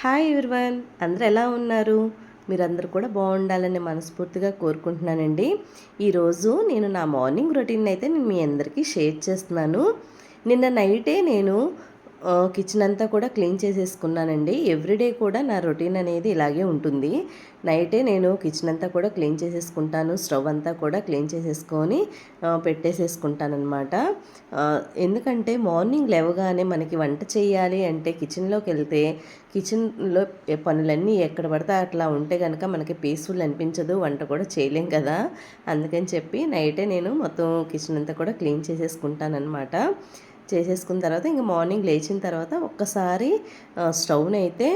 Hi everyone, అందరూ ఎలా ఉన్నారు? మీరందరూ కూడా బాగుండాలని మనస్ఫూర్తిగా కోరుకుంటున్నానండి. ఈరోజు నేను నా మార్నింగ్ రొటీన్ అయితే నేను మీ అందరికీ షేర్ చేస్తున్నాను. నిన్న నైటే నేను కిచెన్ అంతా కూడా క్లీన్ చేసేసుకున్నానండి. ఎవ్రీడే కూడా నా రొటీన్ అనేది ఇలాగే ఉంటుంది. నైటే నేను కిచెన్ అంతా కూడా క్లీన్ చేసేసుకుంటాను. స్టవ్ అంతా కూడా క్లీన్ చేసేసుకొని పెట్టేసేసుకుంటానన్నమాట. ఎందుకంటే మార్నింగ్ లేవగానే మనకి వంట చేయాలి అంటే కిచెన్లోకి వెళ్తే కిచెన్లో పనులన్నీ ఎక్కడ పడితే అట్లా ఉంటే కనుక మనకి పీస్ఫుల్ అనిపించదు, వంట కూడా చేయలేం కదా. అందుకని చెప్పి నైటే నేను మొత్తం కిచెన్ అంతా కూడా క్లీన్ చేసేసుకుంటానన్నమాట. చేసేసుకున్న తర్వాత ఇంక మార్నింగ్ లేచిన తర్వాత ఒక్కసారి స్టవ్ని అయితే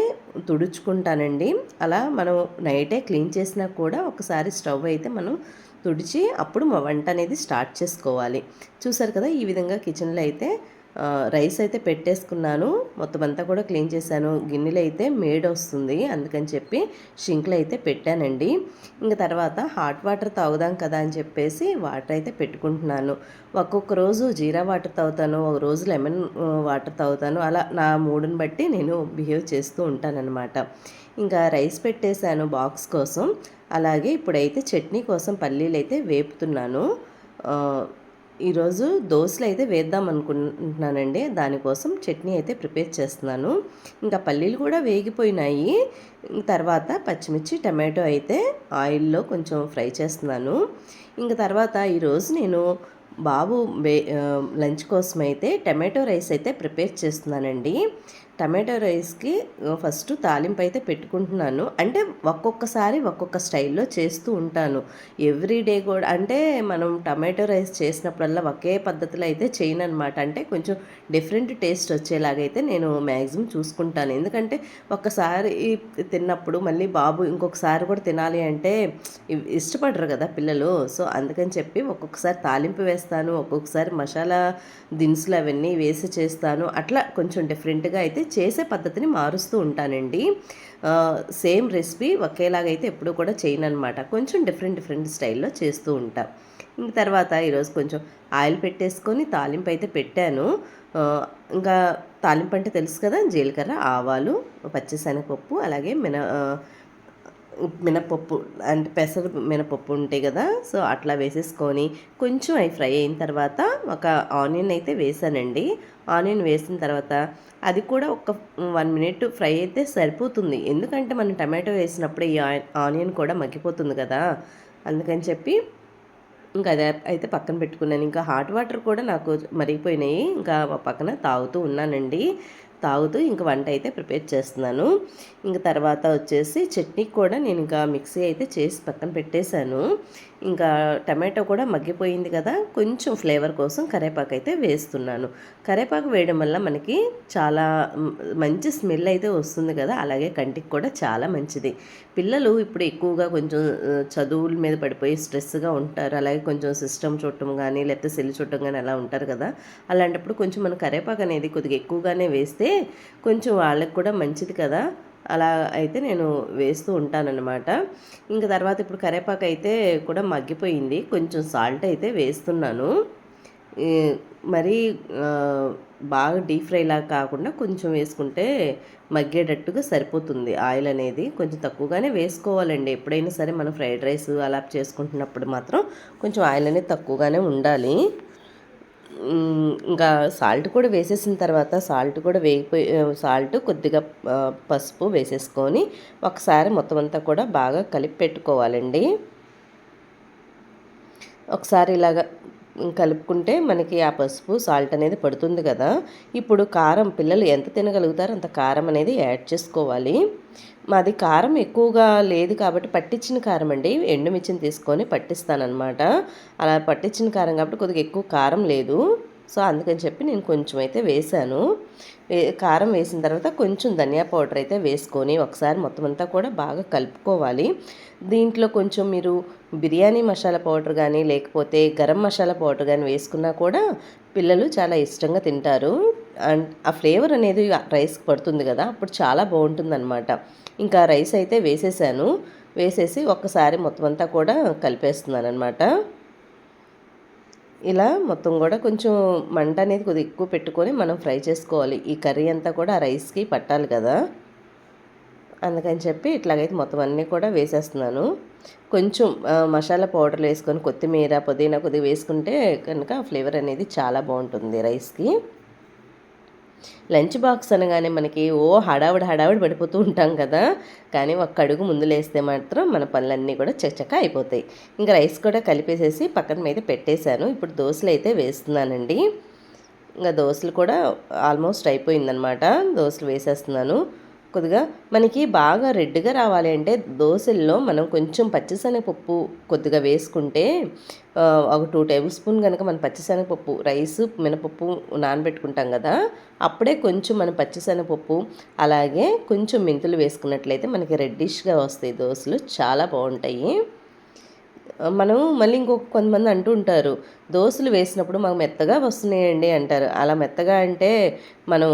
తుడుచుకుంటానండి. అలా మనం నైటే క్లీన్ చేసినా కూడా ఒకసారి స్టవ్ అయితే మనం తుడిచి అప్పుడు వంట అనేది స్టార్ట్ చేసుకోవాలి. చూసారు కదా, ఈ విధంగా కిచెన్లో అయితే రైస్ అయితే పెట్టేసుకున్నాను. మొత్తం అంతా కూడా క్లీన్ చేశాను. గిన్నెలు అయితే మేడ్ వస్తుంది, అందుకని చెప్పి షింక్లో అయితే పెట్టానండి. ఇంకా తర్వాత హాట్ వాటర్ తాగుదాం కదా అని చెప్పేసి వాటర్ అయితే పెట్టుకుంటున్నాను. ఒక్కొక్క రోజు జీరా వాటర్ తాగుతాను, ఒక రోజు లెమన్ వాటర్ తాగుతాను. అలా నా మూడుని బట్టి నేను బిహేవ్ చేస్తూ ఉంటానన్నమాట. ఇంకా రైస్ పెట్టేశాను బాక్స్ కోసం. అలాగే ఇప్పుడైతే చట్నీ కోసం పల్లీలు అయితే వేపుతున్నాను. ఈరోజు దోశలు అయితే వేద్దాం అనుకుంటున్నానండి. దానికోసం చట్నీ అయితే ప్రిపేర్ చేస్తున్నాను. ఇంకా పల్లీలు కూడా వేగిపోయినాయి. తర్వాత పచ్చిమిర్చి టమాటో అయితే ఆయిల్లో కొంచెం ఫ్రై చేస్తున్నాను. ఇంకా తర్వాత ఈరోజు నేను బాబు లంచ్ కోసం అయితే టమాటో రైస్ అయితే ప్రిపేర్ చేస్తున్నానండి. టమాటో రైస్కి ఫస్ట్ తాలింపు అయితే పెట్టుకుంటున్నాను. అంటే ఒక్కొక్కసారి ఒక్కొక్క స్టైల్లో చేస్తూ ఉంటాను. ఎవ్రీడే కూడా అంటే మనం టమాటో రైస్ చేసినప్పుడల్లా ఒకే పద్ధతిలో అయితే చేయను అనమాట. అంటే కొంచెం డిఫరెంట్ టేస్ట్ వచ్చేలాగైతే నేను మ్యాక్సిమం చూసుకుంటాను. ఎందుకంటే ఒక్కసారి తిన్నప్పుడు మళ్ళీ బాబు ఇంకొకసారి కూడా తినాలి అంటే ఇష్టపడరు కదా పిల్లలు. సో అందుకని చెప్పి ఒక్కొక్కసారి తాలింపు వేస్తాను, ఒక్కొక్కసారి మసాలా దినుసులు అవన్నీ వేసి చేస్తాను. అట్లా కొంచెం డిఫరెంట్గా అయితే చేసే పద్ధతిని మారుస్తూ ఉంటానండి. సేమ్ రెసిపీ ఒకేలాగైతే ఎప్పుడూ కూడా చేయను అనమాట. కొంచెం డిఫరెంట్ స్టైల్లో చేస్తూ ఉంటా. ఇంక తర్వాత ఈరోజు కొంచెం ఆయిల్ పెట్టేసుకొని తాలింపు అయితే పెట్టాను. ఇంకా తాలింపు అంటే తెలుసు కదా, జీలకర్ర, ఆవాలు, పచ్చిశనగపప్పు, అలాగే మినపప్పు అంటే పెసర మినపప్పు ఉంటాయి కదా, సో అట్లా వేసేసుకొని కొంచెం అవి ఫ్రై అయిన తర్వాత ఒక ఆనియన్ అయితే వేసానండి. ఆనియన్ వేసిన తర్వాత అది కూడా ఒక 1 మినిట్ ఫ్రై అయితే సరిపోతుంది. ఎందుకంటే మనం టమాటో వేసినప్పుడు ఈ ఆనియన్ కూడా మగ్గిపోతుంది కదా, అందుకని చెప్పి ఇంకా అది అయితే పక్కన పెట్టుకున్నాను. ఇంకా హాట్ వాటర్ కూడా నాకు మరిగిపోయినాయి. ఇంకా పక్కన తాగుతూ ఉన్నానండి. తాగుతూ ఇంక వంట అయితే ప్రిపేర్ చేస్తున్నాను. ఇంక తర్వాత వచ్చేసి చట్నీకి కూడా నేను ఇంకా మిక్సీ అయితే చేసి పక్కన పెట్టేశాను. ఇంకా టమాటో కూడా మగ్గిపోయింది కదా, కొంచెం ఫ్లేవర్ కోసం కరివేపాకు అయితే వేస్తున్నాను. కరివేపాకు వేయడం వల్ల మనకి చాలా మంచి స్మెల్ అయితే వస్తుంది కదా, అలాగే కంటికి కూడా చాలా మంచిది. పిల్లలు ఇప్పుడు ఎక్కువగా కొంచెం చదువుల మీద పడిపోయి స్ట్రెస్గా ఉంటారు. అలాగే కొంచెం సిస్టమ్ చూడటం కానీ లేకపోతే సెల్ చూడటం కానీ అలా ఉంటారు కదా. అలాంటప్పుడు కొంచెం మన కరివేపాకు అనేది కొద్దిగా ఎక్కువగానే వేస్తే కొంచెం వాళ్ళకి కూడా మంచిది కదా. అలా అయితే నేను వేస్తూ ఉంటానన్నమాట. ఇంకా తర్వాత ఇప్పుడు కరివేపాకు అయితే కూడా మగ్గిపోయింది. కొంచెం సాల్ట్ అయితే వేస్తున్నాను. మరీ బాగా డీప్ ఫ్రైలా కాకుండా కొంచెం వేసుకుంటే మగ్గేటట్టుగా సరిపోతుంది. ఆయిల్ అనేది కొంచెం తక్కువగానే వేసుకోవాలండి. ఎప్పుడైనా సరే మనం ఫ్రైడ్ రైస్ అలా చేసుకుంటున్నప్పుడు మాత్రం కొంచెం ఆయిల్ అనేది తక్కువగానే ఉండాలి. ఇంకా సాల్ట్ కూడా వేసేసిన తర్వాత సాల్ట్ కూడా సాల్ట్ కొద్దిగా పసుపు వేసేసుకొని ఒకసారి మొత్తం అంతా కూడా బాగా కలిపి పెట్టుకోవాలండి. ఒకసారి ఇలాగ కలుపుకుంటే మనకి ఆ పసుపు సాల్ట్ అనేది పడుతుంది కదా. ఇప్పుడు కారం పిల్లలు ఎంత తినగలుగుతారో అంత కారం అనేది యాడ్ చేసుకోవాలి. మాది కారం ఎక్కువగా లేదు కాబట్టి పట్టించిన కారం అండి, ఎండుమిర్చిని తీసుకొని పట్టిస్తానమాట. అలా పట్టించిన కారం కాబట్టి కొద్దిగా ఎక్కువ కారం లేదు. సో అందుకని చెప్పి నేను కొంచెం అయితే వేసాను. కారం వేసిన తర్వాత కొంచెం ధనియా పౌడర్ అయితే వేసుకొని ఒకసారి మొత్తం అంతా కూడా బాగా కలుపుకోవాలి. దీంట్లో కొంచెం మీరు బిర్యానీ మసాలా పౌడర్ కానీ లేకపోతే గరం మసాలా పౌడర్ కానీ వేసుకున్నా కూడా పిల్లలు చాలా ఇష్టంగా తింటారు. అండ్ ఆ ఫ్లేవర్ అనేది రైస్కి పడుతుంది కదా, అప్పుడు చాలా బాగుంటుందన్నమాట. ఇంకా రైస్ అయితే వేసేసి ఒక్కసారి మొత్తం అంతా కూడా కలిపేస్తున్నాను అనమాట. ఇలా మొత్తం కూడా కొంచెం మంట అనేది కొద్దిగా ఎక్కువ పెట్టుకొని మనం ఫ్రై చేసుకోవాలి. ఈ కర్రీ అంతా కూడా ఆ రైస్కి పట్టాలి కదా. అందుకని చెప్పి ఇట్లాగైతే మొత్తం అన్నీ కూడా వేసేస్తున్నాను. కొంచెం మసాలా పౌడర్లు వేసుకొని కొత్తిమీర, పుదీనా కొద్దిగా వేసుకుంటే కనుక ఫ్లేవర్ అనేది చాలా బాగుంటుంది రైస్కి. లంచ్ బాక్స్ అనగానే మనకి హడావిడి పడిపోతూ ఉంటాం కదా. కానీ ఒక్క అడుగు ముందు లేస్తే మాత్రం మన పనులన్నీ కూడా చకచక అయిపోతాయి. ఇంకా రైస్ కూడా కలిపేసేసి పక్కన మీద పెట్టేశాను. ఇప్పుడు దోశలు అయితే వేస్తున్నానండి. ఇంకా దోశలు కూడా ఆల్మోస్ట్ అయిపోయిందనమాట. దోశలు వేసేస్తున్నాను. కొద్దిగా మనకి బాగా రెడ్గా రావాలి అంటే దోశల్లో మనం కొంచెం పచ్చిశనగపప్పు కొద్దిగా వేసుకుంటే ఒక 2 టేబుల్ స్పూన్ కనుక మనం పచ్చిశనగపప్పు రైస్ మినపప్పు నానబెట్టుకుంటాం కదా, అప్పుడే కొంచెం మనం పచ్చిశనగపప్పు అలాగే కొంచెం మెంతులు వేసుకున్నట్లయితే మనకి రెడ్డిష్గా వస్తాయి దోశలు, చాలా బాగుంటాయి. మనం మళ్ళీ కొంతమంది అంటూ ఉంటారు, దోశలు వేసినప్పుడు మాకు మెత్తగా వస్తున్నాయండి అంటారు. అలా మెత్తగా అంటే మనం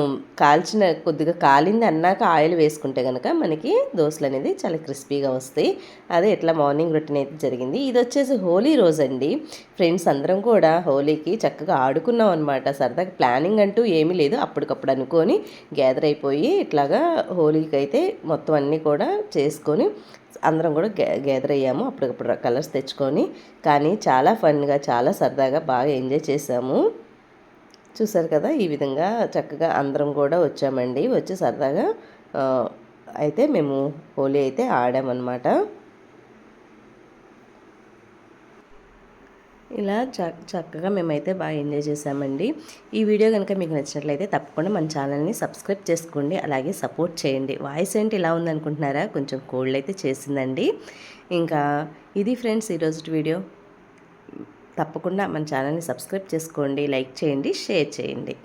కొద్దిగా కాలింది అన్నాక ఆయిల్ వేసుకుంటే కనుక మనకి దోశలు అనేది చాలా క్రిస్పీగా వస్తాయి. అదే ఇట్లా మార్నింగ్ రొటీన్ అయితే జరిగింది. ఇది వచ్చేసి హోలీ రోజు అండి. ఫ్రెండ్స్ అందరం కూడా హోలీకి చక్కగా ఆడుకున్నాం అనమాట. సరదాగా ప్లానింగ్ అంటూ ఏమీ లేదు, అప్పటికప్పుడు అనుకొని గ్యాదర్ అయిపోయి ఇట్లాగా హోలీకి అయితే మొత్తం అన్నీ కూడా చేసుకొని అందరం కూడా గ్యాదర్ అయ్యాము. అప్పటికప్పుడు కలర్స్ తెచ్చుకొని, కానీ చాలా ఫన్గా చాలా సరదాగా బాగా ఎంజాయ్ చేసాము. చూసారు కదా, ఈ విధంగా చక్కగా అందరం కూడా వచ్చామండి. వచ్చి సరదాగా అయితే మేము హోలీ అయితే ఆడామన్నమాట. ఇలా చక్కగా మేమైతే బాగా ఎంజాయ్ చేసామండి. ఈ వీడియో కనుక మీకు నచ్చినట్లయితే తప్పకుండా మన ఛానల్ని సబ్స్క్రైబ్ చేసుకోండి, అలాగే సపోర్ట్ చేయండి. వాయిస్ ఏంటి ఇలా ఉందనుకుంటున్నారా, కొంచెం కోల్డ్ అయితే చేసిందండి. ఇంకా ఇది ఫ్రెండ్స్ ఈరోజు వీడియో. తప్పకుండా మన ఛానల్ని సబ్స్క్రైబ్ చేసుకోండి, లైక్ చేయండి, షేర్ చేయండి.